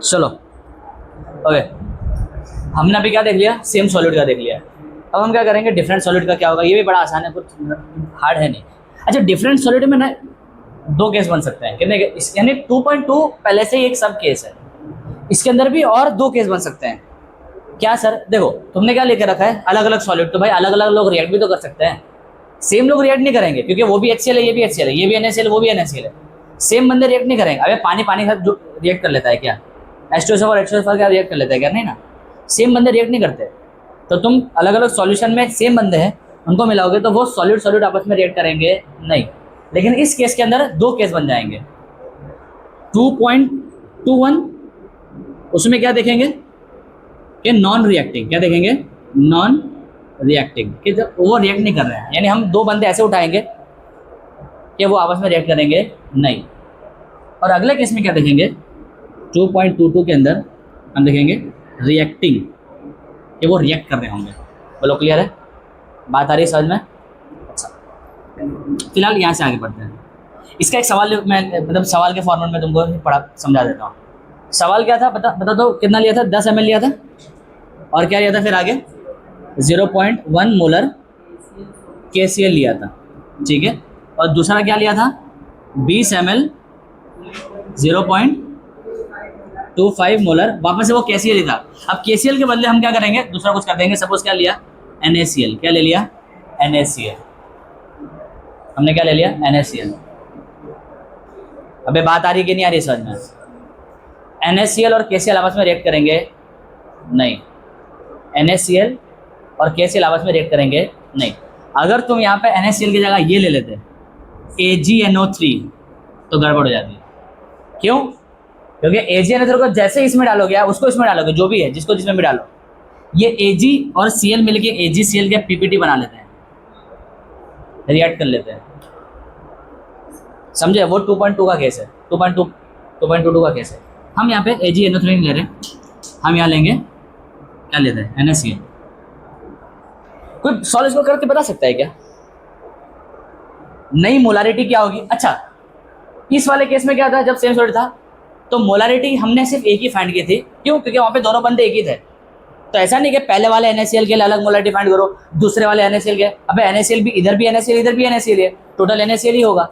चलो ओके, हमने अभी क्या देख लिया, सेम सॉलिड का देख लिया। अब हम क्या करेंगे, डिफरेंट सॉलिड का क्या होगा, ये भी बड़ा आसान है, कुछ हार्ड है नहीं। अच्छा, डिफरेंट सॉलिड में ना दो केस बन सकते हैं, कितने केस, यानी 2.2 पहले से ही एक सब केस है, इसके अंदर भी और दो केस बन सकते हैं। क्या सर, देखो तुमने क्या लेकर रखा है, अलग अलग सॉलिड, तो भाई अलग अलग लोग रिएक्ट भी तो कर सकते हैं, सेम लोग रिएक्ट नहीं करेंगे, क्योंकि वो भी HCl है, ये भी HCl है, ये भी NaCl, वो भी NaCl है, सेम बंदे रिएक्ट नहीं करेंगे। अबे पानी पानी के साथ रिएक्ट कर लेता है क्या, H2SO और H2SO क्या रिएक्ट कर लेता है क्या, नहीं ना, सेम बंदे रिएक्ट नहीं करते। तो तुम अलग अलग सॉल्यूशन में सेम बंदे हैं उनको मिलाओगे तो वो सॉलिड सॉलिड आपस में रिएक्ट करेंगे नहीं। लेकिन इस केस के अंदर दो केस बन जाएंगे, 2.21 उसमें क्या देखेंगे कि नॉन रिएक्टिंग, क्या देखेंगे, नॉन रिएक्टिंग, कि जब वो रिएक्ट नहीं कर रहे हैं, यानी हम दो बंदे ऐसे उठाएंगे कि वो आपस में रिएक्ट करेंगे नहीं। और अगले केस में क्या देखेंगे, 2.22 के अंदर हम देखेंगे रिएक्टिंग, कि वो रिएक्ट कर रहे होंगे। बोलो क्लियर है, बात आ रही है समझ में? अच्छा, फिलहाल यहाँ से आगे बढ़ते हैं। इसका एक सवाल मैं मतलब सवाल के फॉर्मेट में तुमको पढ़ा समझा देता हूँ। सवाल क्या था, बता दो, कितना लिया था, 10 ml लिया था, और क्या लिया था फिर आगे, 0.1 मोलर KCl लिया था, ठीक है, और दूसरा क्या लिया था, 20 ml 0.25 मोलर, वापस से वो KCl ही था। अब KCl के बदले हम क्या करेंगे, दूसरा कुछ कर देंगे, सपोज क्या लिया, NaCl, क्या ले लिया, NaCl, हमने क्या ले लिया, NaCl। अबे बात आ रही है कि नहीं आ रही समझ में? NaCl और KCl आपस में रिएक्ट करेंगे नहीं, NaCl और KCl आपस में रिएक्ट करेंगे नहीं। अगर तुम यहाँ पे NaCl की जगह ये ले लेते AgNO3 तो गड़बड़ हो जाती है। क्यों? क्योंकि AgNO3 को जैसे इसमें डालोगे या उसको इसमें डालोगे, जो भी है जिसको जिसमें भी डालो, ये Ag और Cl मिलके AgCl के PPT बना लेते हैं, रिएक्ट कर लेते हैं, समझे? वो 2.2 का केस है, 2.22 का केस है। हम यहाँ पे AgNO3 नहीं ले रहे, हम यहाँ लेंगे, क्या लेते हैं, NaCl। कोई सॉल्व इसको करके बता सकता है क्या, नई मोलारिटी क्या होगी? अच्छा, इस वाले केस में क्या था, जब सेम सॉलिड था तो मोलारिटी हमने सिर्फ एक ही फाइंड की थी, क्यों? क्योंकि वहाँ पे दोनों बंदे एक ही थे। तो ऐसा नहीं कि पहले वाले NaCl के लिए अलग मोलारिटी फाइंड करो, दूसरे वाले NaCl के, अबे NaCl भी इधर भी NaCl इधर भी NaCl है, टोटल NaCl ही होगा।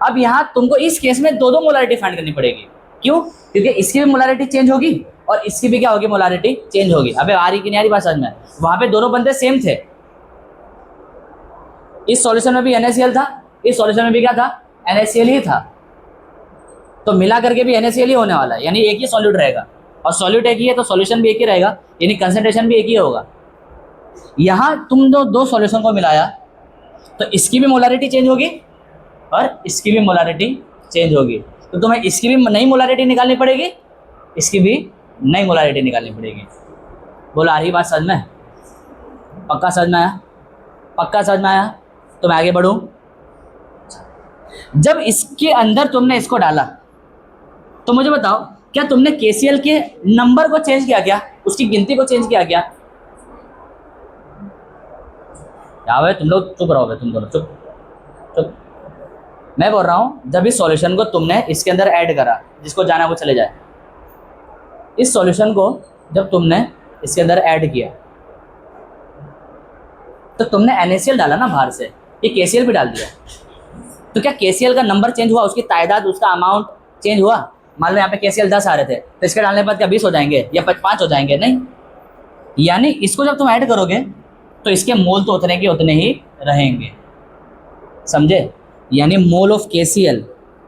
अब यहाँ तुमको इस केस में दो दो मोलारिटी फाइंड करनी पड़ेगी, क्यों? क्योंकि इसकी भी मोलारिटी चेंज होगी और इसकी भी क्या होगी, मोलारिटी चेंज होगी। अबे आ रही कि नहीं आ रही बात समझ में? वहाँ पे दोनों बंदे सेम थे, इस सॉल्यूशन में भी NaCl था, इस सॉल्यूशन में भी क्या था, NaCl ही था, तो मिला करके भी NaCl ही होने वाला है, यानी एक ही सॉल्यूट रहेगा, और सॉल्यूट एक ही है तो सॉल्यूशन भी एक ही रहेगा, यानी कंसंट्रेशन भी एक ही होगा। यहाँ तुम दो सॉल्यूशन को मिलाया तो इसकी भी मोलारिटी चेंज होगी और इसकी भी मोलारिटी चेंज होगी, तो तुम्हें इसकी भी नई मोलारिटी निकालनी पड़ेगी, इसकी भी नई मोलारिटी निकालनी पड़ेगी। बोलो आ रही बात समझ में? पक्का समझ में आया? पक्का समझ में आया? तो मैं आगे बढ़ूं। जब इसके अंदर तुमने इसको डाला तो मुझे बताओ, क्या तुमने KCl के नंबर को चेंज किया क्या, उसकी गिनती को चेंज किया क्या? क्या भाई तुम लोग चुप रहोगे, तुम दोनों चुप चुप। मैं बोल रहा हूं, जब इस सॉल्यूशन को तुमने इसके अंदर ऐड करा, जिसको जाना वो चले जाए, इस सॉल्यूशन को जब तुमने इसके अंदर ऐड किया तो तुमने NaCl डाला ना बाहर से, ये KCl भी डाल दिया, तो क्या KCl का नंबर चेंज हुआ, उसकी तादाद, उसका अमाउंट चेंज हुआ? मान लो यहाँ पे KCl 10 आ रहे थे तो इसके डालने के बाद क्या 20 हो जाएंगे या 5 हो जाएंगे? नहीं, यानी इसको जब तुम ऐड करोगे तो इसके मोल तो उतने के उतने ही रहेंगे, समझे? यानी मोल ऑफ KCl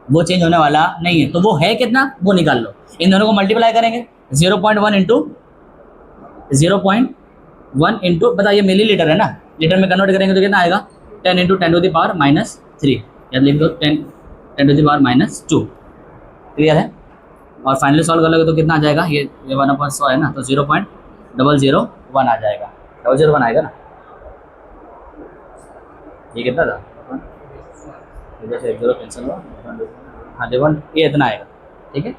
वो चेंज होने वाला नहीं है, तो वो है कितना वो निकाल लो, इन दोनों को मल्टीप्लाई करेंगे, 0.1 इंटू बताइए मिलीलीटर है ना, लीटर में कन्वर्ट करेंगे तो कितना आएगा, 10 इंटू 10⁻³ या लिख दो 10⁻²। क्लियर है? और फाइनली सॉल्व कर लोगे तो कितना आ जाएगा, ये 1/100 है ना, तो 0.001 आ जाएगा, 001 आएगा ना, ये कितना था, जैसे 1 0 कैंसिल हुआ, हाँ 1 ये इतना आएगा, ठीक है,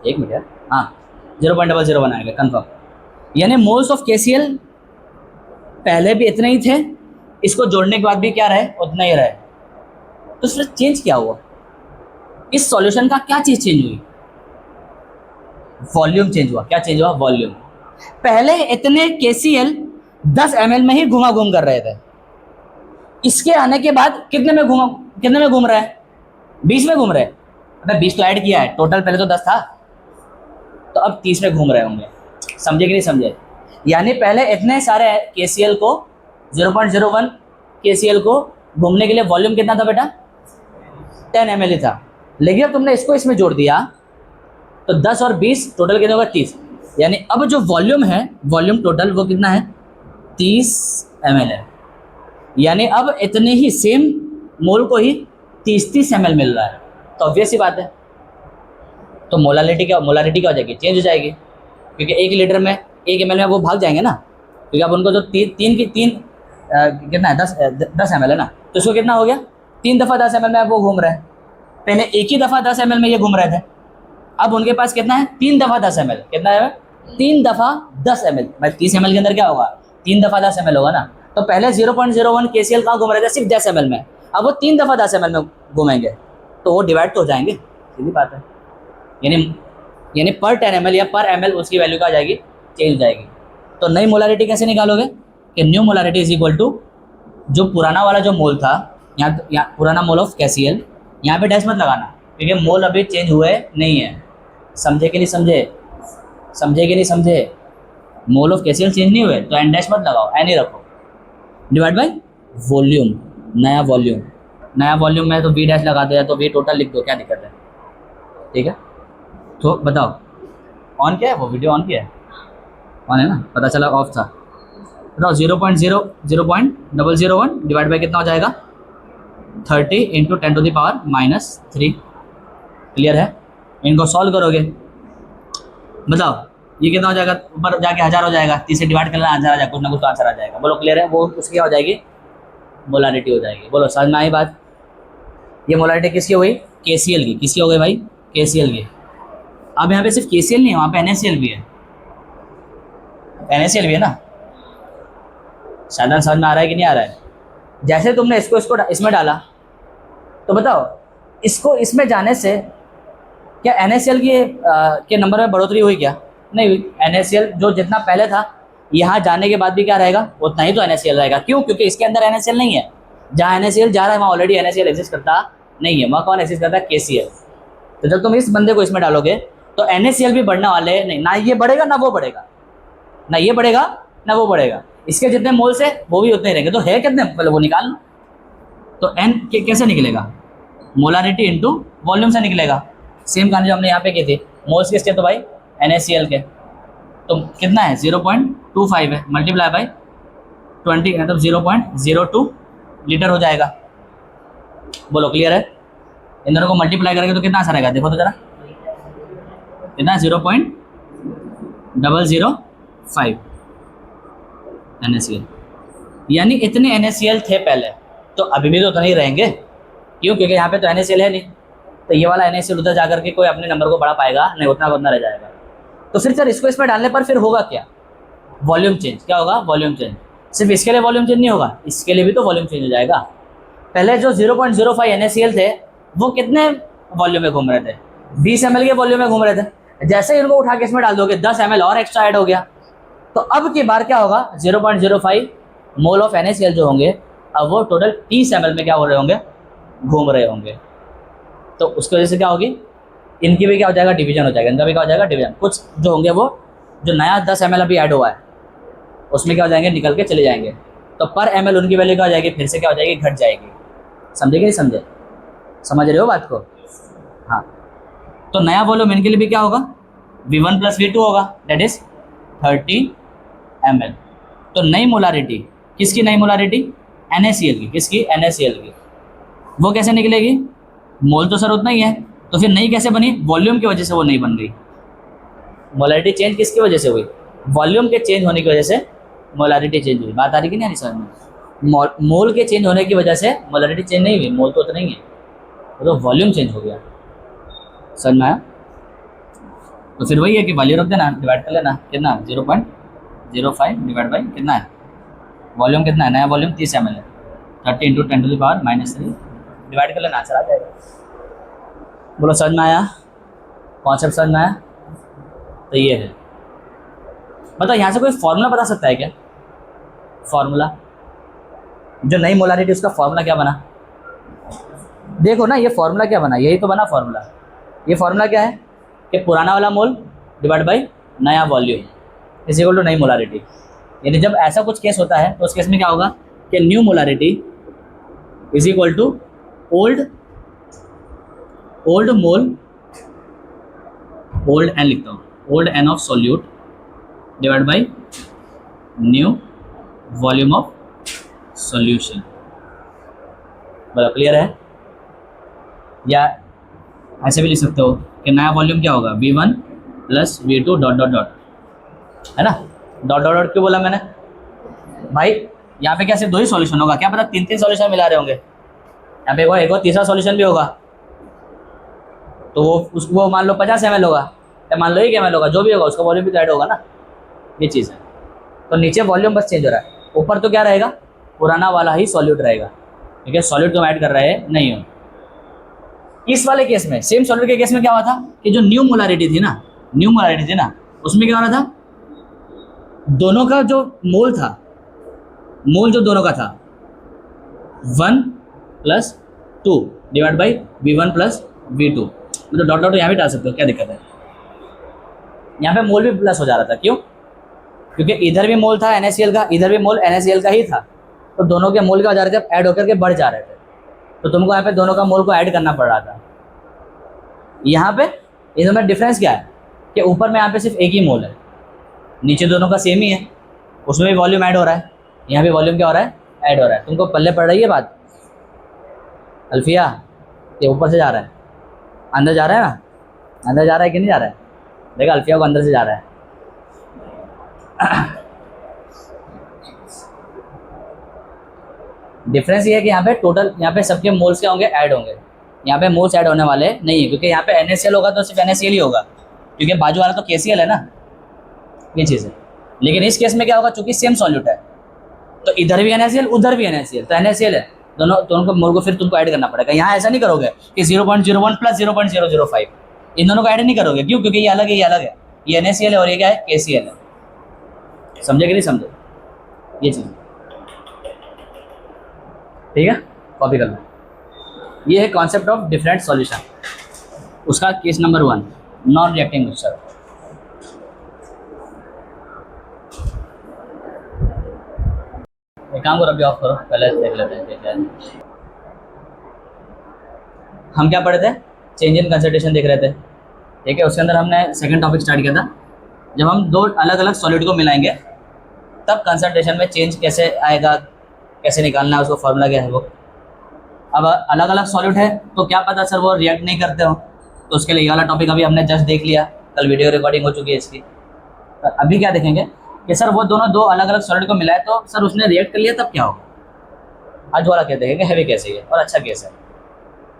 1 मिनट यार, हाँ 0.001 आएगा कन्फर्म। यानी मोल्स ऑफ KCl पहले भी इतने ही थे, इसको जोड़ने के बाद भी क्या रहे, उतना ही रहे, तो फिर चेंज क्या हुआ? इस सॉल्यूशन का क्या चीज चेंज हुई? वॉल्यूम चेंज हुआ। क्या चेंज हुआ? वॉल्यूम। पहले इतने KCl 10 ml में ही घूम कर रहे थे, इसके आने के बाद कितने में घूम रहा है? 20 में घूम रहे हैं। अबे 20 तो ऐड किया है, टोटल पहले तो 10 था, तो अब 30 में घूम रहे होंगे। समझे कि नहीं समझे? यानी पहले इतने सारे KCl को 0.01 KCl को घूमने के लिए वॉल्यूम कितना था बेटा? 10 ml ही था। लेकिन अब तुमने इसको इसमें जोड़ दिया तो 10 और 20 टोटल कितना होगा? 30। यानी अब जो वॉल्यूम है, वॉल्यूम टोटल वो कितना है? 30 ml है। यानी अब इतने ही सेम मोल को ही 30 ml मिल रहा है। तो ऑब्वियस सी बात है, तो मोलारिटी क्या हो जाएगी? चेंज हो जाएगी, क्योंकि 1 लीटर में 1 ml में वो भाग जाएंगे ना, क्योंकि अब उनको जो कितना है? 10 ml है ना, तो इसको कितना हो गया? 3 दफ़ा 10 ml में वो घूम रहे हैं। पहले एक ही दफ़ा 10 ml में ये घूम रहे थे, अब उनके पास कितना है? 3 दफ़ा 10 ml। कितना है? 3 दफ़ा 10 ml। भाई 30 ml के अंदर क्या होगा? 3 दफ़ा 10 ml होगा ना। तो पहले 0.01 KCl कहाँ घूम रहे थे? सिर्फ 10 ml में। अब वो 3 दफ़ा 10 ml में घूमेंगे, तो वो डिवाइड तो हो जाएंगे, सीधी बात है। यानी पर 10 ml या पर ml उसकी वैल्यू क्या आ जाएगी? चेंज हो जाएगी। तो नई मोलारिटी कैसे निकालोगे? कि new molarity is equal to जो पुराना वाला जो मोल था, यहाँ पुराना मोल ऑफ KCl, यहाँ पे डैश मत लगाना, क्योंकि मोल अभी चेंज हुए नहीं है। समझे कि नहीं समझे? समझे कि नहीं समझे? मोल ऑफ KCl चेंज नहीं हुए तो एन डैश मत लगाओ, एन ही रखो। डिवाइड बाय वॉल्यूम, नया वॉल्यूम में तो V डैश लगा दो या तो V टोटल लिख दो, क्या दिक्कत है? ठीक है, तो बताओ ऑन क्या है? वो वीडियो ऑन किया है? ऑन है ना, पता चला ऑफ था। बताओ 0.001 डिवाइड बाय कितना हो जाएगा? 30 × 10⁻³ क्लियर है? इनको सॉल्व करोगे, बताओ ये कितना हो जाएगा? ऊपर जाके 1000 हो जाएगा, 30 से डिवाइड कर लेना, 1000 आ जाएगा, कुछ ना कुछ तो आंसर आ जाएगा। बोलो क्लियर है? वो उसकी क्या हो जाएगी? मोलारिटी हो जाएगी। बोलो समझ में आई बात? ये मोलारिटी किसकी हो गई? KCl की। किसकी हो गई भाई? KCl की। अब यहाँ पे सिर्फ KCl नहीं है, वहाँ पे NaCl भी है। NaCl भी है ना? साधारण समझ में आ रहा है कि नहीं आ रहा है? जैसे तुमने इसको इसमें डाला, तो बताओ इसको इसमें जाने से क्या NaCl के नंबर में बढ़ोतरी हुई क्या? नहीं हुई। NaCl जो जितना पहले था, यहाँ जाने के बाद भी क्या रहेगा? उतना ही तो NaCl रहेगा। क्यों? क्योंकि इसके अंदर NaCl नहीं है। जहाँ NaCl जा रहा है वहाँ ऑलरेडी NaCl एग्जिस्ट करता नहीं है। वहाँ कौन एग्जिस्ट करता है? KCl। तो जब तुम इस बंदे को इसमें डालोगे तो NaCl भी बढ़ने वाले नहीं, ना ये बढ़ेगा ना वो बढ़ेगा, ना ये बढ़ेगा ना वो बढ़ेगा। इसके जितने मोल्स है वो भी उतने ही रहेंगे। तो है कितने? पहले वो निकाल लो। तो N कैसे निकलेगा? मोलारिटी इंटू वॉल्यूम से निकलेगा। सेम कहानी जो हमने यहाँ पे की थी। मोल्स किसके? तो भाई NaCl के। तो कितना है? 0.25 है, मल्टीप्लाई बाई 20 मतलब 0.02 लीटर हो जाएगा। बोलो क्लियर है? इन दोनों को मल्टीप्लाई करेंगे तो कितना आंसर आएगा? देखो तो जरा, कितना? 0.005 NaCl। यानी इतने NaCl थे पहले, तो अभी भी तो उतने ही रहेंगे। क्यों? क्योंकि यहाँ पे तो NaCl है नहीं, तो ये वाला NaCl उधर जाकर के कोई अपने नंबर को बढ़ा पाएगा नहीं, उतना उतना रह जाएगा। तो फिर सर इसको इसमें डालने पर फिर होगा क्या? Volume change. क्या होगा? Volume change. सिर्फ इसके लिए वॉल्यूम चेंज नहीं होगा, इसके लिए भी तो वॉल्यूम चेंज हो जाएगा। पहले जो 0.05 NaCl थे वो कितने वॉल्यूम में घूम रहे थे? 20 ml के वॉल्यूम में घूम रहे थे। जैसे इनको उठा के इसमें डाल दोगे 10 ml और एक्स्ट्रा ऐड हो गया, तो अब की बार क्या होगा? 0.05 मोल ऑफ NaCl जो होंगे, अब वो टोटल 30 ml में क्या हो रहे होंगे? घूम रहे होंगे। तो उसकी वजह से क्या होगी? इनकी भी क्या हो जाएगा? डिवीजन हो जाएगा। इनका भी क्या हो जाएगा? डिवीजन। कुछ जो होंगे वो जो नया 10 ml अभी ऐड हुआ है उसमें क्या हो जाएंगे? निकल के चले जाएंगे। तो पर ml उनकी वैल्यू क्या हो जाएगी? फिर से क्या हो जाएगी? घट जाएगी। समझे कि नहीं समझे? समझ रहे हो बात को? हाँ। तो नया वॉल्यूम इनके लिए भी क्या होगा? V1 + V2 होगा, दैट इज 30 ml। तो नई मोलारिटी किसकी? नई मोलारिटी NaCl की। किसकी? NaCl की। वो कैसे निकलेगी? मोल तो सर उतना ही है, तो फिर नई कैसे बनी? वॉल्यूम की वजह से वो नहीं बन गई। मोलारिटी चेंज किसकी वजह से हुई? वॉल्यूम के चेंज होने की वजह से मोलारिटी चेंज हुई। बात आ रही कि नहीं आ रही समझ में? मोल के चेंज होने की वजह से मोलारिटी चेंज नहीं हुई, मोल तो उतना ही है, तो वॉल्यूम चेंज हो गया। समझ में आया? तो फिर वही है कि वैल्यू रख देना, डिवाइड कर लेना। कितना? 0.05 डिवाइड बाई कितना है? वॉल्यूम कितना है? नया वॉल्यूम 30 ml है, 30 × 10⁻³ डिवाइड कर लेना, आंसर आ जाएगा। बोलो समझ में आया, कॉन्सेप्ट समझ में आया? तो ये है, मतलब यहाँ से कोई फॉर्मूला बता सकता है क्या? फॉर्मूला, जो नई मोलारिटी उसका फॉर्मूला क्या बना? देखो ना, ये फॉर्मूला क्या बना, यही तो बना फॉर्मूला। ये फॉर्मूला क्या है कि पुराना वाला मोल डिवाइड बाई नया वॉल्यूम इज इक्वल टू नई मोलारिटी। यानी जब ऐसा कुछ केस होता है तो उस केस में क्या होगा कि new molarity is equal to old mole, old n लिखता हूँ, old n of solute divide by new volume of solution. बड़ा क्लियर है? या ऐसे भी लिख सकते हो कि नया वॉल्यूम क्या होगा, V1 plus V2 dot dot dot, है ना? डॉट डॉट डॉट क्यों बोला मैंने भाई? यहाँ पे क्या सिर्फ 2 ही सॉल्यूशन होगा? क्या पता 3-3 सॉल्यूशन मिला रहे होंगे। यहाँ पे एक और तीसरा सॉल्यूशन भी होगा, तो वो मान लो 50 ml होगा, या मान लो 1 ml होगा, जो भी होगा उसका वॉल्यूम भी तो ऐड होगा ना। ये चीज़ है। तो नीचे वॉल्यूम बस चेंज हो रहा है, ऊपर तो क्या रहेगा, पुराना वाला ही सॉल्यूट रहेगा, ठीक है? सॉल्यूट तो ऐड कर रहे हैं नहीं हो। इस वाले केस में, सेम सॉल्यूट के केस में क्या हुआ था कि जो न्यू मोलारिटी थी ना, उसमें क्या हो रहा था, दोनों का जो मोल था, मोल जो दोनों का था 1 plus 2 divide by V1 plus V2, मतलब डॉट डॉट यहाँ भी डाल सकते हो, क्या दिक्कत है? यहाँ पे मोल भी प्लस हो जा रहा था, क्यों? क्योंकि इधर भी मोल था NaCl का, इधर भी मोल NaCl का ही था, तो दोनों के मोल क्या हो जा रहे थे, ऐड होकर के बढ़ जा रहे थे। तो तुमको यहाँ पे दोनों का मोल को ऐड करना पड़ रहा था। यहाँ पे इनमें डिफरेंस क्या है कि ऊपर में यहाँ पे सिर्फ एक ही मोल है, नीचे दोनों का सेम ही है, उसमें भी वॉल्यूम ऐड हो रहा है, यहाँ भी वॉल्यूम क्या हो रहा है, ऐड हो रहा है। तुमको पल्ले पड़ रही है बात अल्फिया? ये ऊपर से जा रहा है, अंदर जा रहा है ना, अंदर जा रहा है कि नहीं जा रहा है? देखा, अल्फिया को अंदर से जा रहा है। डिफरेंस ये है कि यहाँ पे टोटल, यहाँ पे सबके मोल्स क्या होंगे, ऐड होंगे। यहाँ पे मोल्स ऐड होने वाले नहीं है, क्योंकि यहाँ पे NaCl होगा तो सिर्फ NaCl ही होगा, क्योंकि बाजू वाला तो KCl है ना, ये चीज़ है। लेकिन इस केस में क्या होगा, चूंकि सेम सॉल्यूट है, तो इधर भी NaCl उधर भी NaCl, तो NaCl है, दोनों को मोल को फिर तुमको ऐड करना पड़ेगा। यहाँ ऐसा नहीं करोगे कि 0.01 प्लस 0.005, इन दोनों को ऐड नहीं करोगे। क्यों? क्योंकि ये अलग है, ये अलग है, ये NaCl है और ये क्या है, KCl है। समझे कि नहीं समझे? ये चीज़ ठीक है, कॉपी कर लो। ये है कॉन्सेप्ट ऑफ डिफरेंट सॉल्यूशन, उसका case number 1, non reacting mixture. एक काम करो, अभी ऑफ करो, पहले देख लेते हैं क्या है। हम क्या पढ़े थे, चेंज इन कंसंट्रेशन देख रहे थे, ठीक है? उसके अंदर हमने सेकंड टॉपिक स्टार्ट किया था, जब हम 2 अलग अलग सॉलिड को मिलाएंगे तब कंसंट्रेशन में चेंज कैसे आएगा, कैसे निकालना है, उसको फॉर्मूला क्या है वो। अब अलग अलग सॉल्यूट है तो क्या पता सर वो रिएक्ट नहीं करते हो, तो उसके लिए ये वाला टॉपिक अभी हमने जस्ट देख लिया, कल वीडियो रिकॉर्डिंग हो चुकी है इसकी। तो अभी क्या देखेंगे कि सर वो दोनों 2 अलग अलग सॉल्यूट को मिलाए तो सर उसने रिएक्ट कर लिया तब क्या होगा। आज वाला क्या देखेंगे, हैवी केस है ये और अच्छा केस है।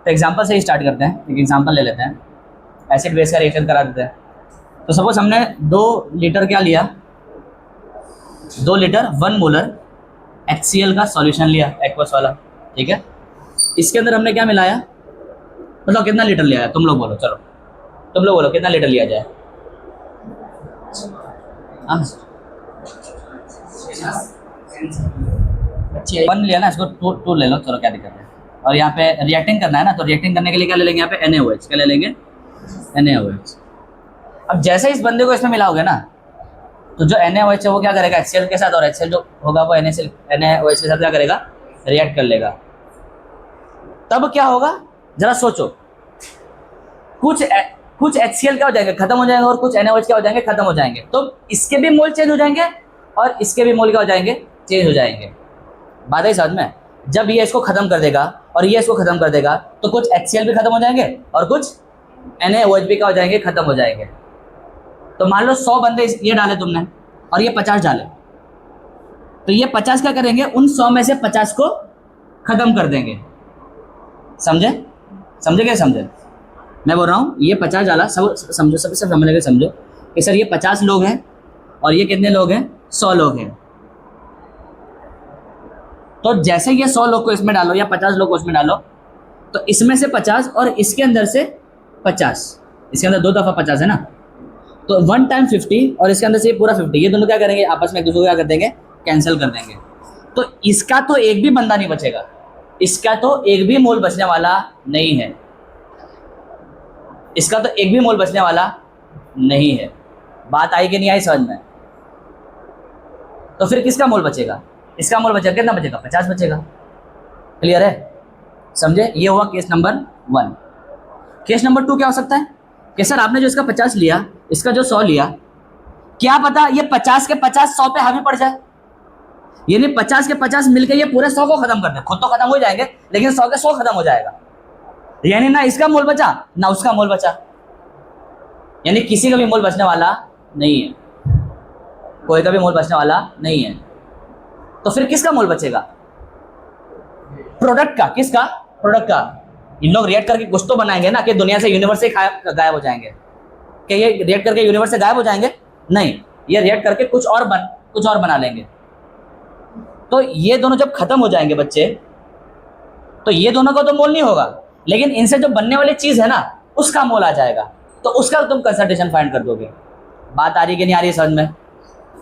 तो एग्जाम्पल से ही स्टार्ट करते हैं, एक एग्जाम्पल ले लेते हैं, एसिड बेस का रिएक्शन करा देते हैं। तो सपोज हमने 2 लीटर क्या लिया, 2 लीटर 1 मोलर HCl का सॉल्यूशन लिया, एक्वस वाला, ठीक है? इसके अंदर हमने क्या मिलाया, मतलब कितना लीटर लिया है, तुम लोग बोलो, चलो तुम लोग बोलो कितना लीटर लिया जाए। हाँ 1 लिया ना, इसको 2 ले लो, चलो क्या दिक्कत है। और यहाँ पे रिएक्टिंग करना है ना, तो रिएक्टिंग करने के लिए क्या ले लेंगे, यहाँ पे NaOH, क्या ले लेंगे, NaOH। अब जैसे इस बंदे को इसमें मिलाओगे ना, तो जो NaOH है वो क्या करेगा HCl के साथ, और HCl जो होगा वो NaOH के साथ क्या करेगा, रिएक्ट कर लेगा। तब क्या होगा जरा सोचो, कुछ HCl क्या हो जाएंगे, खत्म हो जाएंगे, और कुछ NaOH क्या हो जाएंगे, खत्म हो जाएंगे। तो इसके भी मोल चेंज हो जाएंगे और इसके भी मोल क्या हो जाएंगे, चेंज हो जाएंगे। बात है समझ में? जब ये इसको खत्म कर देगा और ये इसको खत्म कर देगा तो कुछ HCl भी खत्म हो जाएंगे और कुछ NaOH भी क्या हो जाएंगे, खत्म हो जाएंगे। तो मान लो 100 बंदे ये डाले तुमने और ये 50 डाले, तो ये 50 क्या करेंगे, उन 100 में से 50 को खत्म कर देंगे। समझे? समझे क्या? समझे? मैं बोल रहा हूँ ये 50 डाला, सब समझो, सब समझने के समझो कि सर ये 50 लोग हैं और ये कितने लोग हैं, 100 लोग हैं। तो जैसे ये 100 लोग को इसमें डालो या 50 लोग को इसमें डालो, तो इसमें से 50 और इसके अंदर से 50, इसके अंदर 2 दफ़ा 50 है ना, तो 1 टाइम 50 और इसके अंदर से ये पूरा 50, ये दोनों क्या करेंगे आपस में एक दूसरे को क्या कर देंगे, कैंसिल कर देंगे। तो इसका तो एक भी बंदा नहीं बचेगा, इसका तो एक भी मोल बचने वाला नहीं है, इसका तो एक भी मोल बचने वाला नहीं है। बात आई कि नहीं आई समझ में? तो फिर किसका मोल बचेगा? इसका मोल बचेगा, कितना बचेगा? 50 बचेगा। क्लियर है? समझे? ये हुआ केस नंबर 1। केस नंबर 2 क्या हो सकता है कि सर आपने जो इसका 50 लिया, इसका जो 100 लिया, क्या पता ये 50 के 50 100 पे हावी पड़ जाए, यानी 50 के 50 मिलकर ये पूरे 100 को खत्म कर दे। खुद तो खत्म हो जाएंगे लेकिन 100 के 100 खत्म हो जाएगा, यानी ना इसका मोल बचा ना उसका मोल बचा, यानी किसी का भी मोल बचने वाला नहीं है, कोई का भी मोल बचने वाला नहीं है। तो फिर किसका मोल बचेगा? प्रोडक्ट का। किसका? प्रोडक्ट का। इन लोग रिएक्ट करके कुछ तो बनाएंगे ना, कि दुनिया से यूनिवर्स से गायब हो जाएंगे, कि ये रिएक्ट करके यूनिवर्स से गायब हो जाएंगे? नहीं, ये रिएक्ट करके कुछ और बना लेंगे। तो ये दोनों जब खत्म हो जाएंगे बच्चे, तो ये दोनों का तो मोल नहीं होगा, लेकिन इनसे जो बनने वाली चीज है ना उसका मोल आ जाएगा, तो उसका तुम कंसंट्रेशन फाइंड कर दोगे। बात आ रही कि नहीं आ रही समझ में?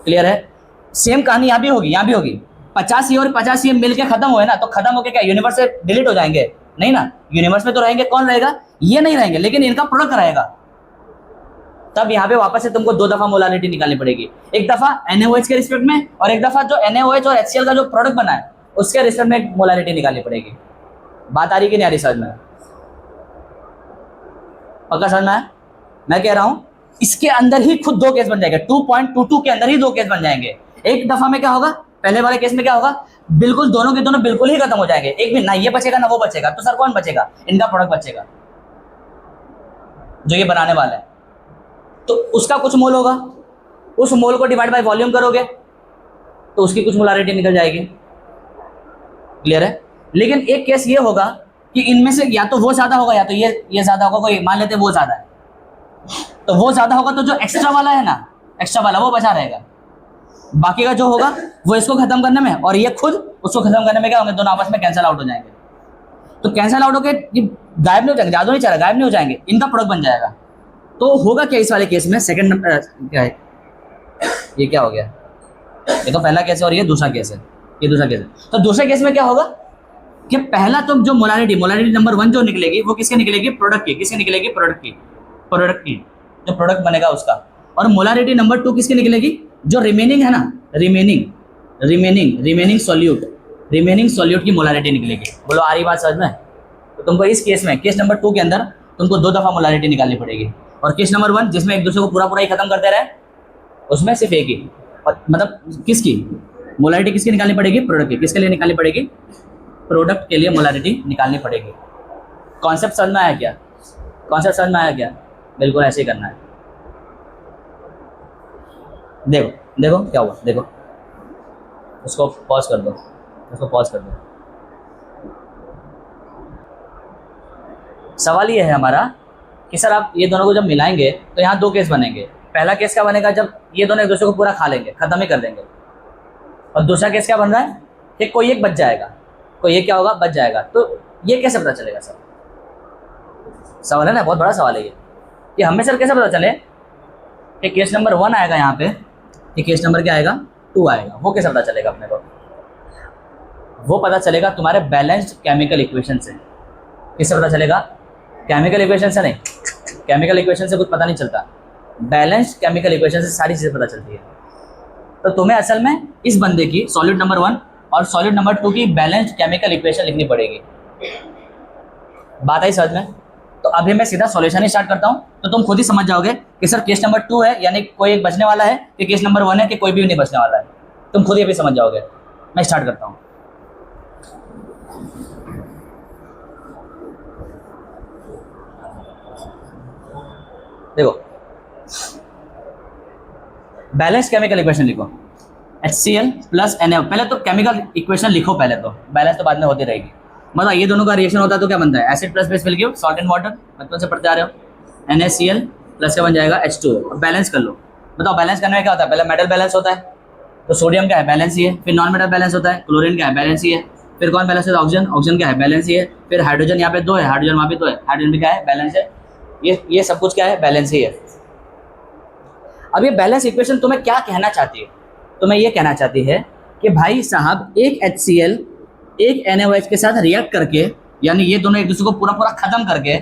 क्लियर है? सेम कहानी यहाँ भी होगी, यहाँ भी होगी। 50 ये और 50 ये मिलके खत्म हुए ना, तो खत्म होके क्या यूनिवर्स से डिलीट हो जाएंगे? नहीं ना, यूनिवर्स में तो रहेंगे। कौन रहेगा? ये नहीं रहेंगे, लेकिन इनका प्रोडक्ट रहेगा। तब यहाँ पे वापस से तुमको 2 दफा मोलारिटी निकालनी पड़ेगी, एक दफा NaOH के रिस्पेक्ट में और एक दफा जो NaOH और HCl का जो प्रोडक्ट बना है उसके रिस्पेक्ट में मोलारिटी निकालनी पड़ेगी। बात आ रही कि नहीं आ रही समझ में? पक्का समझ में आया? मैं कह रहा हूं इसके अंदर ही खुद 2 केस बन जाएंगे, 2.22 के अंदर ही 2 केस बन जाएंगे। एक दफा में क्या होगा, पहले वाले केस में क्या होगा, बिल्कुल दोनों के दोनों बिल्कुल ही खत्म हो जाएंगे, एक भी ना ये बचेगा ना वो बचेगा। तो सर कौन बचेगा? इनका प्रोडक्ट बचेगा जो ये बनाने वाला है, तो उसका कुछ मोल होगा, उस मोल को डिवाइड बाय वॉल्यूम करोगे तो उसकी कुछ मोलारिटी निकल जाएगी। क्लियर है? लेकिन एक केस ये होगा कि इनमें से या तो वो ज्यादा होगा या तो ये ज्यादा होगा। कोई मान लेते हैं वो ज्यादा है, तो वो ज्यादा होगा तो जो एक्स्ट्रा वाला है ना, एक्स्ट्रा वाला वो बचा रहेगा, बाकी का जो होगा वो इसको खत्म करने में और ये खुद उसको खत्म करने में क्या होंगे, दोनों आपस में कैंसिल आउट हो जाएंगे। तो कैंसिल आउट होकर गायब नहीं हो जाएंगे, ज्यादा नहीं चला, गायब नहीं हो जाएंगे, इनका प्रोडक्ट बन जाएगा। तो होगा क्या इस वाले केस में? सेकंड नंबर क्या है, ये क्या हो गया, ये तो पहला केस है और ये दूसरा केस है, ये दूसरा केस है। तो दूसरे केस में क्या होगा कि पहला तो जो मोलारिटी नंबर 1 जो निकलेगी वो किसकी निकलेगी? प्रोडक्ट की। किसकी निकलेगी? प्रोडक्ट की जो प्रोडक्ट बनेगा उसका। और मोलारिटी नंबर 2 किसकी निकलेगी? जो रिमेनिंग है ना, रिमेनिंग सॉल्यूट की मोलारिटी निकलेगी। बोलो आ रही बात समझ में? तो तुमको इस केस में, केस नंबर 2 के अंदर तुमको 2 दफा मोलारिटी निकालनी पड़ेगी, और केस नंबर 1 जिसमें एक दूसरे को पूरा ही खत्म करते रहे उसमें सिर्फ एक ही, और मतलब किसकी मोलारिटी किसकी निकालनी पड़ेगी? प्रोडक्ट की। किसके लिए निकालनी पड़ेगी? प्रोडक्ट के लिए मोलारिटी निकालनी पड़ेगी। कॉन्सेप्ट समझ में आया क्या? कॉन्सेप्ट समझ में आया क्या? बिल्कुल ऐसे ही करना है। देखो क्या हुआ, देखो उसको पॉज कर दो, सवाल ये है हमारा कि सर आप ये दोनों को जब मिलाएंगे तो यहाँ 2 केस बनेंगे। पहला केस क्या बनेगा, जब ये दोनों एक दूसरे को पूरा खा लेंगे, खत्म ही कर देंगे। और दूसरा केस क्या बन रहा है कि कोई एक बच जाएगा, कोई एक क्या होगा, बच जाएगा। तो ये कैसे पता चलेगा सर? सवाल है ना, बहुत बड़ा सवाल है ये, कि हमें सर कैसे पता चले कि केस नंबर 1 आएगा यहाँ पे, कि केस नंबर क्या आएगा, 2 आएगा। वो कैसे पता चलेगा अपने को? वो पता चलेगा तुम्हारे बैलेंस्ड केमिकल इक्वेशन से। किससे पता चलेगा? केमिकल इक्वेशन से नहीं, केमिकल इक्वेशन से कुछ पता नहीं चलता, बैलेंस्ड केमिकल इक्वेशन से सारी चीज़ें पता चलती है। तो तुम्हें असल में इस बंदे की सॉलिड नंबर 1 और सॉलिड नंबर 2 की बैलेंस्ड केमिकल इक्वेशन लिखनी पड़ेगी। बात आई समझ में? तो अभी मैं सीधा सॉल्यूशन ही स्टार्ट करता हूँ, तो तुम खुद ही समझ जाओगे कि सर केस नंबर 2 है यानी कोई एक बचने वाला है, कि केस नंबर 1 है कि कोई भी नहीं बचने वाला है। तुम खुद ही अभी समझ जाओगे। मैं स्टार्ट करता हूँ। देखो बैलेंस केमिकल इक्वेशन लिखो, HCl प्लस Na। पहले तो केमिकल इक्वेशन लिखो, पहले तो बैलेंस तो बाद में होती रहेगी। मतलब ये दोनों का रिएक्शन होता है तो क्या बनता है, एसिड प्लस बेस मिल गया, सॉल्ट एंड वाटर, बचपन से पढ़ते आ रहे हो। NaCl प्लस क्या बन जाएगा, H2O। बैलेंस कर लो, बताओ बैलेंस करने में क्या होता है? पहले मेटल बैलेंस होता है, तो सोडियम क्या है, बैलेंस ही है। फिर नॉन मेटल बैलेंस होता है, क्लोरीन क्या है, बैलेंस ही है। फिर कौन बैलेंस होता है, ऑक्सीजन क्या है, बैलेंस ही है। फिर हाइड्रोजन यहाँ पे 2 है, हाइड्रोजन वहाँ पे 2 है, हाइड्रोजन भी क्या है, बैलेंस है। ये सब कुछ क्या है, बैलेंस ही है। अब ये बैलेंस इक्वेशन तुम्हें क्या कहना चाहती है, तुम्हें ये कहना चाहती है कि भाई साहब एक HCl एक NaOH के साथ रिएक्ट करके, यानी ये दोनों एक दूसरे को पूरा पूरा खत्म करके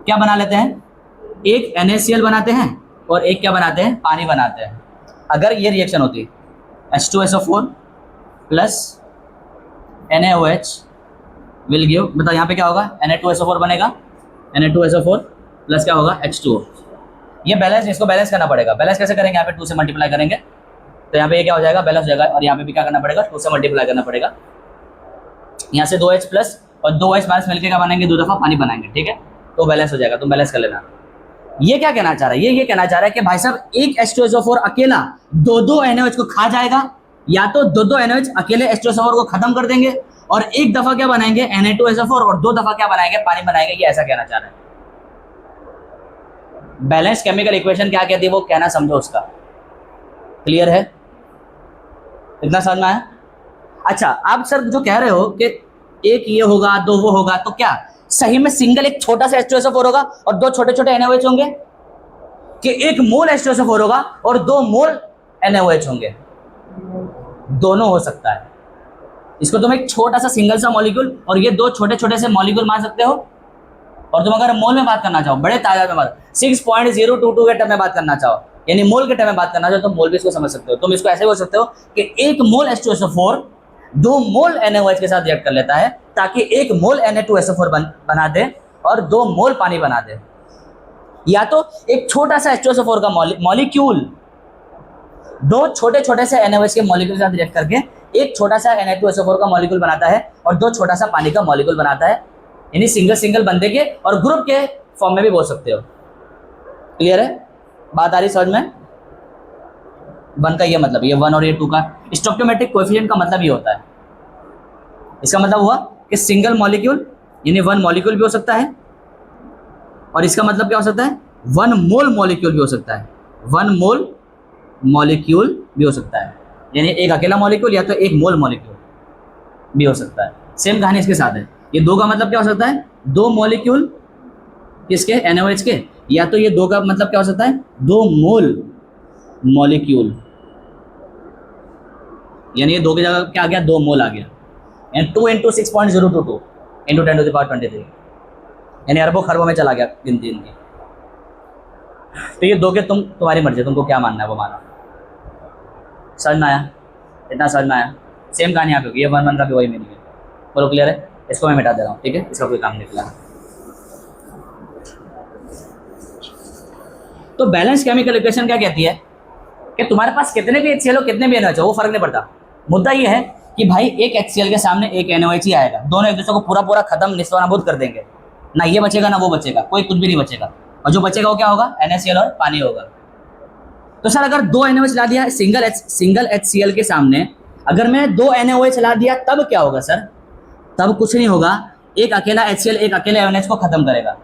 क्या बना लेते हैं, एक NaCl बनाते हैं और एक क्या बनाते हैं, पानी बनाते हैं। अगर ये रिएक्शन होती H2SO4 plus NaOH will give, मतलब यहाँ पे क्या होगा, Na2SO4 बनेगा, Na2SO4 प्लस क्या होगा, H2O। ये बैलेंस, इसको बैलेंस करना पड़ेगा। बैलेंस कैसे करेंगे, यहाँ पे 2 से मल्टीप्लाई करेंगे तो यहाँ पे ये क्या हो जाएगा, बैलेंस हो जाएगा। और यहाँ पे भी क्या करना पड़ेगा, 2 से मल्टीप्लाई करना पड़ेगा। यहाँ से 2H प्लस और 2H माइनस मिलकर क्या बनाएंगे, 2 दफा पानी बनाएंगे, ठीक है, तो बैलेंस हो जाएगा। तुम बैलेंस कर लेना। ये क्या कहना चाह रहा है, ये कहना चाह रहा है कि भाई साहब एक H2SO4 अकेला 2 NaOH को खा जाएगा, या तो 2 NaOH अकेले H2SO4 को खत्म कर देंगे और एक दफा क्या बनाएंगे, Na2SO4, और 2 दफा क्या बनाएंगे, पानी बनाएंगे। ये ऐसा कहना चाह रहा है। बैलेंस केमिकल इक्वेशन क्या कहती है, वो कहना समझो उसका। क्लियर है, इतना समझ में आया? अच्छा, आप सर जो कह रहे हो कि एक ये होगा 2 वो होगा, तो क्या सही में सिंगल एक छोटा सा H2SO4 होगा और 2 छोटे छोटे NaOH होंगे, कि 1 मोल H2SO4 होगा और 2 मोल NaOH होंगे? दोनों हो सकता है। इसको तुम एक छोटा सा सिंगल सा मॉलिक्यूल और ये 2 छोटे छोटे से मॉलिक्यूल मान सकते हो। और तुम अगर मोल में बात करना चाहो, बड़े तादाद में बात 6.022 के टर्म में बात करना चाहो, यानी मोल के टर्म में बात करना चाहो, तो मोल भी इसको समझ सकते हो। तुम इसको ऐसे बोल सकते हो कि 1 मोल H2SO4 2 मोल NaOH के साथ रिएक्ट कर लेता है, ताकि 1 मोल Na2SO4 बना दे और 2 मोल पानी बना दे। या तो एक छोटा सा H2SO4 का मॉलिक्यूल 2 छोटे छोटे से NaOH के मॉलिक्यूल के साथ रिएक्ट करके एक छोटा सा Na2SO4 का मॉलिक्यूल बनाता है और 2 छोटा सा पानी का मॉलिक्यूल बनाता है। यानी सिंगल बंदे के और ग्रुप के फॉर्म में भी बोल सकते हो। क्लियर है, बात आ रही समझ में? 1 का ये मतलब, ये 1 और ये 2 का स्टोइकियोमेट्रिक कोएफिशिएंट का मतलब ये होता है। इसका मतलब हुआ कि सिंगल मॉलिक्यूल, यानी 1 मॉलिक्यूल भी हो सकता है, और इसका मतलब क्या हो सकता है, 1 मोल मॉलिक्यूल भी हो सकता है। 1 मोल मॉलिक्यूल भी हो सकता है, यानी एक अकेला मॉलिक्यूल या तो 1 मोल मॉलिक्यूल भी हो सकता है। सेम कहानी इसके साथ है। ये 2 का मतलब क्या हो सकता है, 2 मॉलिक्यूल किसके, NaOH के, या तो ये 2 का मतलब क्या हो सकता है, 2 मोल मॉलिक्यूल, यानी ये 2 की जगह क्या आ गया, 2 मोल आ गया। यानी 2 × 6.022 × 10⁻23, यानी अरबों खरबों में चला गया गिनती इनकी। तो ये 2 के तुम्हारी मर्जी, तुमको क्या मानना है वो मानो। समझ में आया, इतना समझ में आया? सेम कहानी यहाँ पे होगी, ये 1 का भी वही मीनिंग है। बोलो क्लियर है? इसको मैं मिटा दे रहा हूँ, ठीक है, इसका कोई काम निकला। तो बैलेंस केमिकल इक्वेशन क्या कहती है कि तुम्हारे पास कितने भी HCl हो, कितने भी NaOH हो, वो फर्क नहीं पड़ता। मुद्दा ये है कि भाई एक HCl के सामने एक NaOH ही आएगा, दोनों एक दूसरे को पूरा पूरा खत्म निस्तानाबूद कर देंगे। ना ये बचेगा ना वो बचेगा, कोई कुछ भी नहीं बचेगा, और जो बचेगा वो क्या होगा, NaCl और पानी होगा। तो सर अगर 2 NaOH ला दिया सिंगल HCl के सामने, अगर मैं 2 NaOH ला दिया तब क्या होगा सर? तब कुछ नहीं होगा, एक अकेला HCl एक अकेले NaOH को खत्म करेगा,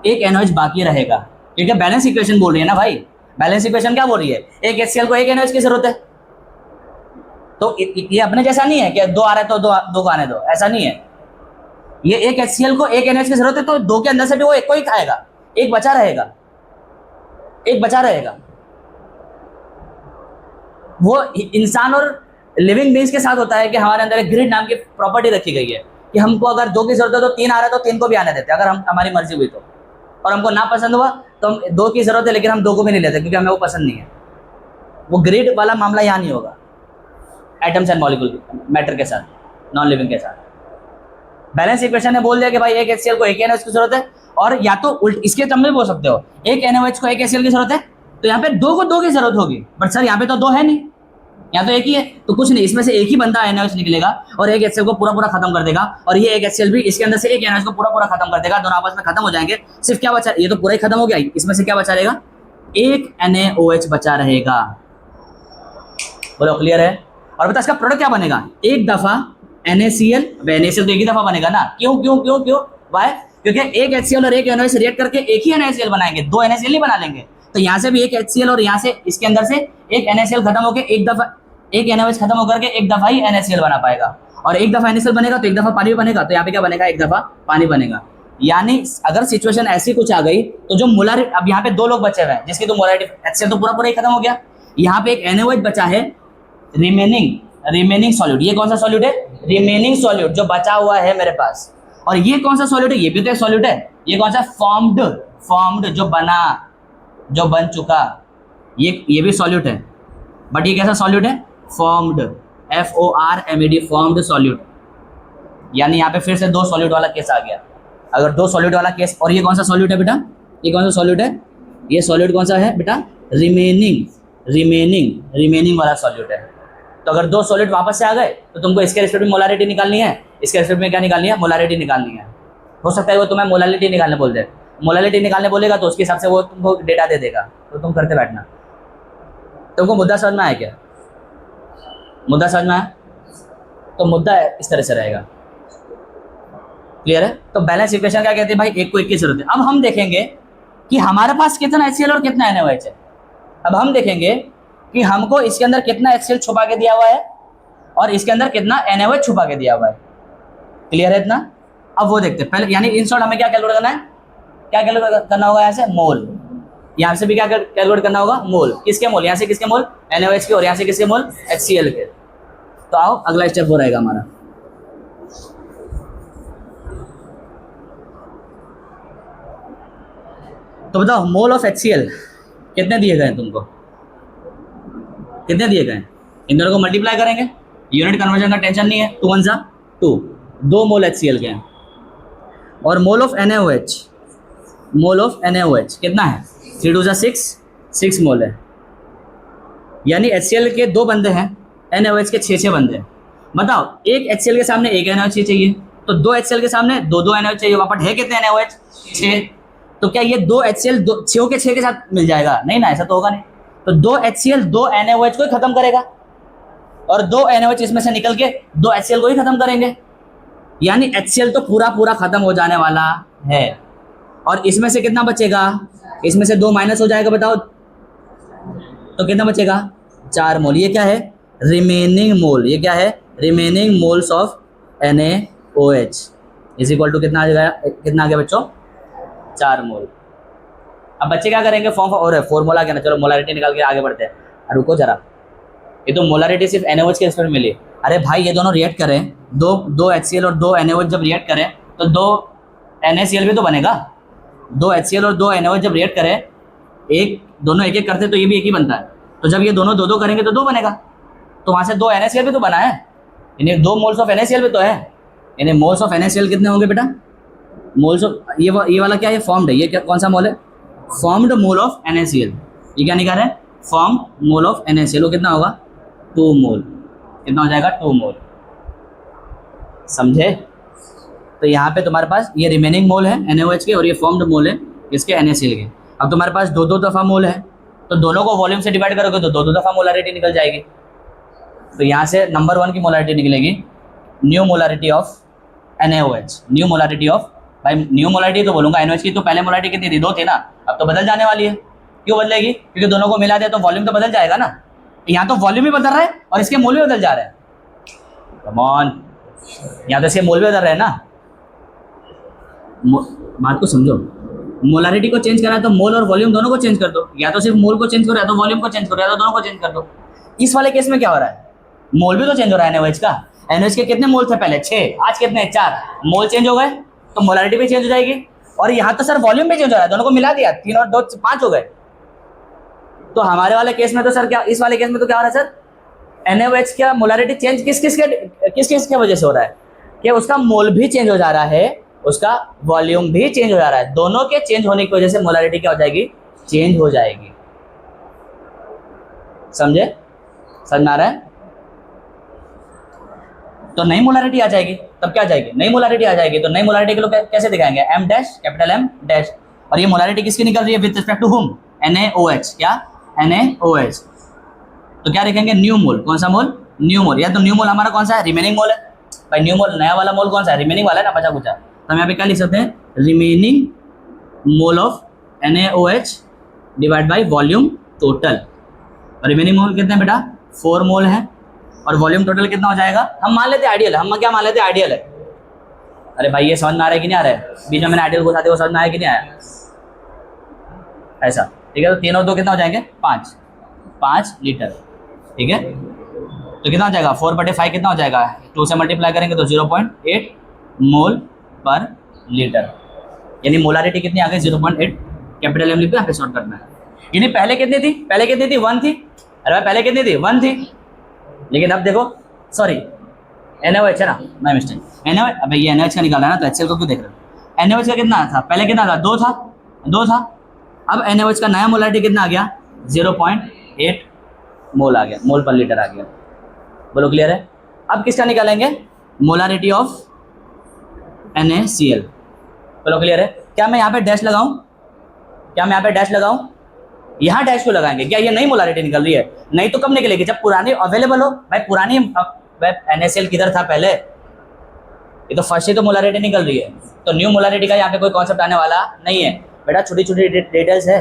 एक NaOH बाकी रहेगा। क्योंकि बैलेंस इक्वेशन बोल रही है ना भाई। बैलेंस इक्वेशन क्या बोल रही है, एक HCl को एक NaOH की जरूरत है। तो ये अपने जैसा नहीं है कि 2 आ रहे तो 2 को आने दो, ऐसा नहीं है। ये एक HCl को एक NaOH की जरूरत है, तो 2 के अंदर से भी वो एक को ही खाएगा, एक बचा रहेगा, एक बचा रहेगा। वो इंसान और लिविंग बींग्स के साथ होता है कि हमारे अंदर एक ग्रिड नाम की प्रॉपर्टी रखी गई है कि हमको अगर 2 की जरूरत है तो 3 आ रहा है तो 3 को भी आने देते हैं, अगर हमारी मर्जी हुई तो। और हमको ना पसंद हुआ तो हम 2 की जरूरत है लेकिन हम 2 को भी नहीं लेते, क्योंकि हमें वो पसंद नहीं है। वो ग्रिड वाला मामला यहाँ नहीं होगा एटम्स एंड मॉलिक्यूल मैटर के साथ, नॉन लिविंग के साथ। बैलेंस इक्वेशन ने बोल दिया कि भाई एक HCl को एक NaOH की जरूरत है, और या तो उल्ट इसके टर्म में बोल सकते हो, एक NaOH को एक HCl की जरूरत है, तो यहाँ पे 2 को 2 की जरूरत होगी। बट सर यहाँ पे तो 2 है नहीं, यहाँ तो एक ही है, तो कुछ नहीं, इसमें से एक ही बंदा NaOH निकलेगा और एक HCl को पूरा पूरा खत्म कर देगा, और ये एक HCl भी इसके अंदर से एक NaOH को पूरा पूरा खत्म कर देगा। दोनों आपस में खत्म हो जाएंगे। सिर्फ क्या बचा, ये तो पूरा ही खत्म हो गया, इसमें से क्या बचा रहेगा, एक NaOH बचा रहेगा। बोलो क्लियर है? और बता इसका प्रोडक्ट क्या बनेगा, एक दफा NaCl, NaCl तो एक ही दफा बनेगा ना। क्यों क्यों क्यों क्यों वाई? क्योंकि एक HCl और एक NaOH रिएक्ट करके एक ही NaCl बनाएंगे, 2 NaCl नहीं बना लेंगे। तो यहाँ से भी एक HCl और यहाँ से इसके अंदर से एक NaCl खत्म होकर एक दफा एक NaOH खत्म होकर के एक दफा ही NaCl बना पाएगा, और एक दफा NaCl बनेगा तो एक दफा पानी भी बनेगा। तो यहाँ पे क्या बनेगा, एक दफा पानी बनेगा। यानी अगर सिचुएशन ऐसी कुछ आ गई तो जो मोलर, अब यहाँ पे दो लोग बचे हुए हैं जिसकी तो मोलरिटी HCl तो पूरा पूरा ही खत्म हो गया, यहाँ पे एक NaOH बचा है रिमेनिंग सॉल्यूट। ये कौन सा सॉल्यूट है? रिमेनिंग सॉल्यूट जो बचा हुआ है मेरे पास। और ये कौन सा सॉल्यूट है? ये भी तो एक सॉल्यूट है। ये कौन सा? फॉर्म्ड जो बन चुका, ये भी सॉल्यूट है, बट ये कैसा सॉल्यूट है? Formed, FORMED, formed solute. यानी यहाँ पे फिर से दो सॉल्यूट वाला केस आ गया। अगर दो सॉल्यूट वाला केस, और ये कौन सा सॉल्यूट है बेटा? ये कौन सा सॉल्यूट है? ये सॉल्यूट कौन सा है बेटा? रिमेनिंग वाला सॉल्यूट है। तो अगर दो सॉल्यूट वापस से आ गए तो तुमको इसके रिस्पेक्ट में मोलारिटी निकालनी है, इसके रिस्पेक्ट में क्या निकालनी है? मोलारिटी निकालनी है। हो सकता है वो तुम्हें मोलारिटी निकालने बोल दे, मोलारिटी निकालने बोलेगा तो उसके हिसाब से वो तुमको डेटा दे देगा, तो तुम करते बैठना। तुमको मुद्दा समझ में आया क्या? मुद्दा समझ में आया? तो मुद्दा इस तरह से रहेगा, क्लियर है? तो बैलेंस इक्वेशन क्या कहते हैं भाई? एक को एक की जरूरत है। अब हम देखेंगे कि हमारे पास कितना HCl और कितना NaOH है। अब हम देखेंगे कि हमको इसके अंदर कितना HCl छुपा के दिया हुआ है और इसके अंदर कितना NaOH छुपा के दिया हुआ है। क्लियर है इतना? अब वो देखते हैं पहले, यानी इन शॉर्ट हमें क्या कैलकुलेट करना है? क्या कैलकुलेट करना होगा? यहाँ से मोल, यहाँ से भी क्या कैलकुलेट करना होगा? मोल। किसके मोल? यहाँ से किसके मोल? NaOH के, और यहाँ से किसके मोल? HCl के। तो आओ अगला स्टेप हो रहेगा हमारा। तो बताओ मोल ऑफ HCl कितने दिए गए तुमको? कितने दिए गए? इन दोनों को मल्टीप्लाई करेंगे, यूनिट कन्वर्जन का टेंशन नहीं है। 2 1 2, 2 मोल HCl के हैं। और मोल ऑफ NaOH कितना है? 3 2 6 मोल है। यानी HCl के 2 बंदे हैं, NaOH के 6 बंदे हैं। बताओ एक HCl के सामने एक NaOH चाहिए, तो 2 HCl के सामने 2 NaOH चाहिए। वापस है कितने NaOH? 6। तो क्या ये 2 HCl 6 के 6 के साथ मिल जाएगा? नहीं ना, ऐसा तो होगा नहीं। तो 2 HCl 2 NaOH को ही खत्म करेगा, और 2 NaOH इसमें से निकल के 2 HCl को ही खत्म करेंगे। यानी HCl तो पूरा पूरा खत्म हो जाने वाला है। और इसमें से कितना बचेगा? इसमें से 2 माइनस हो जाएगा, बताओ तो कितना बचेगा? 4 मोल। ये क्या है? Remaining mole. ये क्या है? Remaining moles of NaOH is equal to कितना आ जाएगा? कितना आ गया बच्चों? 4 मोल। अब बच्चे क्या करेंगे? फॉर्मूला क्या ना, चलो मोलारिटी निकाल के आगे बढ़ते हैं। रुको जरा, ये तो मोलारिटी सिर्फ NaOH के रिस्पेक्ट में मिली। अरे भाई ये दोनों रिएक्ट करें, दो HCl और 2 NaOH जब रिएक्ट करें तो 2 NaCl भी तो बनेगा। 2 HCl और 2 NaOH जब रिएक्ट करें, दोनों एक एक करते तो ये भी एक ही बनता है। तो जब ये दोनों 2 करेंगे तो 2 बनेगा। तो वहाँ से 2 NaCl भी तो बना है, यानी 2 मोल्स ऑफ NaCl भी तो है। यानी मोल्स ऑफ NaCl कितने होंगे बेटा? मोल्स ऑफ ये वाला क्या है? फॉर्म्ड है। ये क्या कौन सा मोल है? Formed mole of NaCl। ये क्या निकाल रहे हैं? Formed mole of NaCl। वो कितना होगा? 2 मोल। कितना हो जाएगा? 2 मोल। समझे? तो यहाँ पे तुम्हारे पास ये रिमेनिंग मोल है NaOH के, और ये फॉर्म्ड मोल है इसके NaCl के। अब तुम्हारे पास 2 दफ़ा मोल है, तो दोनों को वॉल्यूम से डिवाइड करोगे तो 2 दफ़ा मोलारिटी निकल जाएगी। तो यहाँ से नंबर 1 की मोलारिटी निकलेगी, new molarity of NaOH। New molarity of, भाई न्यू मोलारिटी तो बोलूँगा, NaOH की तो पहले मोलारिटी कितनी थी? 2 थी ना, अब तो बदल जाने वाली है। क्यों बदलेगी? क्योंकि दोनों को मिला दिया तो वॉल्यूम तो बदल जाएगा ना। यहाँ तो वॉल्यूम भी बदल रहा है और इसके मोल भी बदल जा रहे हैं। कम ऑन, यहाँ तो इसके मोल भी बदल रहे हैं ना। बात को समझो, मोलारिटी को चेंज करना है तो मोल और वॉल्यूम दोनों को चेंज कर दो। या तो सिर्फ मोल को चेंज करो, या तो वॉल्यूम को चेंज करो, या तो दोनों को चेंज कर दो। इस वाले केस में क्या हो रहा है? मोल भी तो चेंज हो रहा है NaOH का। NaOH के कितने मोल थे पहले? 6, आज कितने? 4। मोल चेंज हो गए तो मोलारिटी भी चेंज हो जाएगी। और यहाँ तो सर वॉल्यूम भी चेंज हो रहा है, दोनों को मिला दिया, 3 और 2 5 हो गए। तो हमारे वाले केस में तो सर क्या, इस वाले केस में तो क्या हो रहा है सर? NaOH का मोलारिटी चेंज किस किस के वजह से हो रहा है? कि उसका मोल भी चेंज हो जा रहा है, उसका वॉल्यूम भी चेंज हो जा रहा है। दोनों के चेंज होने की वजह से मोलारिटी क्या हो जाएगी? चेंज हो जाएगी। समझे? समझ में आ रहा है? तो नई मोलारिटी आ जाएगी, तब क्या आ जाएगी? नई मोलारिटी आ जाएगी। तो नई मोलारिटी के लोग कैसे दिखाएंगे? M dash, capital M dash. और ये मोलारिटी किसकी निकल रही है? With respect to whom? NaOH। क्या? NaOH। तो क्या लिखेंगे? New mole. कौन सा मोल? न्यू मोल। या तो न्यू मोल हमारा कौन सा है? रिमेनिंग मोल है। भाई न्यू मोल, नया वाला मोल कौन सा है? रिमेनिंग वाला है ना, बचा कुचा। तो हम यहाँ पे क्या लिख सकते हैं? Remaining mole of NaOH divide by volume total. Remaining mole कितने बेटा? 4 मोल है। और वॉल्यूम टोटल कितना हो जाएगा? हम मान लेते हैं आइडियल है। हम क्या मान लेते हैं? आइडियल है। अरे भाई ये समझ में आ रहा है कि नहीं आ रहा है? बीच में मैंने आइडियल घुसा दिया, वो समझ में आया कि नहीं आया? ऐसा, ठीक है। तो 3 और 2 कितना हो जाएंगे? 5 लीटर, ठीक है। तो कितना हो जाएगा? 4/5 कितना हो जाएगा? 2 से मल्टीप्लाई करेंगे तो 0.8 मोल पर लीटर, यानी मोलारिटी कितनी आ गई? 0.8। कैपिटल एम लिख के यहाँ पे शॉर्ट करना है। यानी पहले कितनी थी? पहले कितनी थी? 1 थी। अरे भाई पहले कितनी थी? 1 थी। लेकिन अब देखो, सॉरी NaOH है ना, माय मिस्टेक। NaOH, अबे ये NaOH का निकाला है ना, तो HCl को क्यों देख रहे हो? NaOH का कितना था? पहले कितना था? 2 था। अब NaOH का नया मोलारिटी कितना आ गया? 0.8 मोल आ गया, मोल पर लीटर आ गया। बोलो क्लियर है? अब किसका निकालेंगे? Molarity of NaCl। बोलो क्लियर है? क्या मैं यहाँ पे डैश लगाऊं? यहाँ डैश क्यों लगाएंगे? क्या ये नई मोलारिटी निकल रही है? नहीं तो कब निकलेगी? जब पुरानी अवेलेबल हो। भाई पुरानी NaCl किधर था पहले? ये तो फर्स्ट ही तो मोलारिटी निकल रही है, तो न्यू मोलारिटी का यहाँ पे कोई कॉन्सेप्ट आने वाला नहीं है बेटा। छोटी छोटी डिटेल्स है।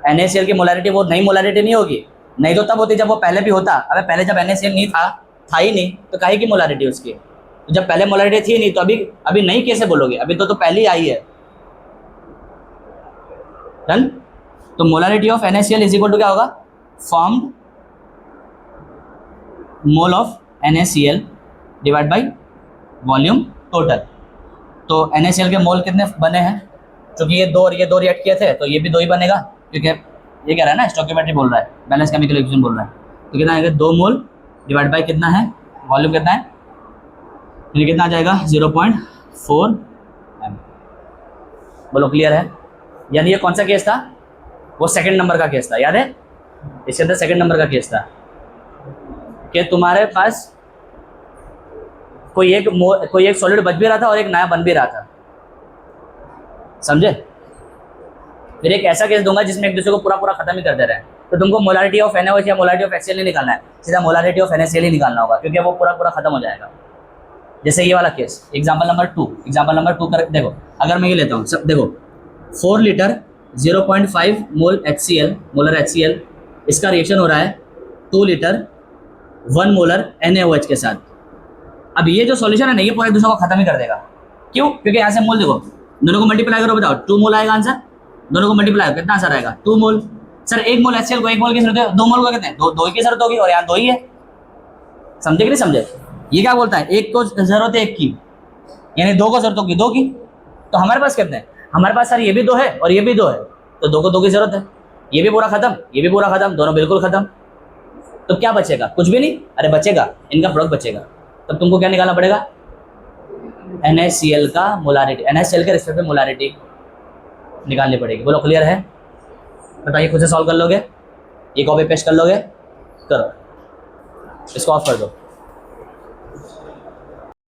NaCl की मोलारिटी वो नई मोलारिटी नहीं होगी, नहीं तो तब होती जब वो पहले भी होता। अबे पहले जब NaCl नहीं था ही नहीं, तो काहे की मोलारिटी उसकी? तो जब पहले मोलारिटी थी नहीं, तो अभी नई कैसे बोलोगे? अभी तो पहले ही आई है। डन। तो molarity of NaCl is equal to क्या होगा? Formed mole of NaCl divide by volume total. तो NaCl के मोल कितने बने हैं? क्योंकि ये दो रिएक्ट किए थे, तो ये भी 2 ही बनेगा, क्योंकि ये कह रहा है ना, स्टोइकियोमेट्री बोल रहा है, बैलेंस केमिकल इक्वेशन बोल रहा है। तो कितना आएगा? 2 मोल डिवाइड बाई कितना है? वॉल्यूम कितना है? ये कितना आ जाएगा? 0.4 m। बोलो क्लियर है? यानी ये कौन सा केस था? वो सेकंड नंबर का केस था, याद है? इसके अंदर सेकंड नंबर का केस था कि तुम्हारे पास कोई एक सॉलिड बच भी रहा था और एक नया बन भी रहा था, समझे? फिर एक ऐसा केस दूंगा जिसमें एक दूसरे को पूरा खत्म ही कर दे रहे हैं, तो तुमको मोलारिटी ऑफ NaOH या मोलारिटी ऑफ HCl नहीं निकालना है, सीधा मोलारिटी ऑफ NaCl ही निकालना होगा, क्योंकि वो पूरा खत्म हो जाएगा। जैसे ये वाला केस, एग्जाम्पल नंबर 2 कर देखो। अगर मैं ये लेता हूँ, सब देखो, 4 लीटर 0.5 मोल HCl, मोलर HCl, इसका रिएक्शन हो रहा है 2 लीटर 1 मोलर NaOH के साथ। अब ये जो सॉल्यूशन है ना, ये पूरा एक दूसरे को खत्म ही कर देगा। क्यों? क्योंकि यहाँ से मोल देखो, दोनों को मल्टीप्लाई करो, बताओ 2 मोल आएगा आंसर। दोनों को मल्टीप्लाई कितना आंसर आएगा? 2 मोल। सर 1 मोल HCl को 1 मोल की जरूरत है, 2 मोल को कितने? 2 ही की जरूरत होगी, और यहाँ 2 ही है। समझे कि नहीं समझे? ये क्या बोलता है? 1 को जरूरत है 1 की, यानी 2 को जरूरत होगी 2 की। तो हमारे पास कितने? हमारे पास सर ये भी 2 है और ये भी 2 है, तो 2 को 2 की जरूरत है। ये भी पूरा खत्म, ये भी पूरा खत्म, दोनों बिल्कुल खत्म। तो क्या बचेगा? कुछ भी नहीं। अरे बचेगा, इनका प्रोडक्ट बचेगा। तब तुमको क्या निकालना पड़ेगा? NaCl का मोलारिटी, NaCl के रिस्पेक्ट में मोलारिटी निकालनी पड़ेगी। बोलो क्लियर है? बताइए, खुद से सॉल्व कर लोगे? ये कॉपी पेस्ट कर लोगे? करो, इसको ऑफ कर दो।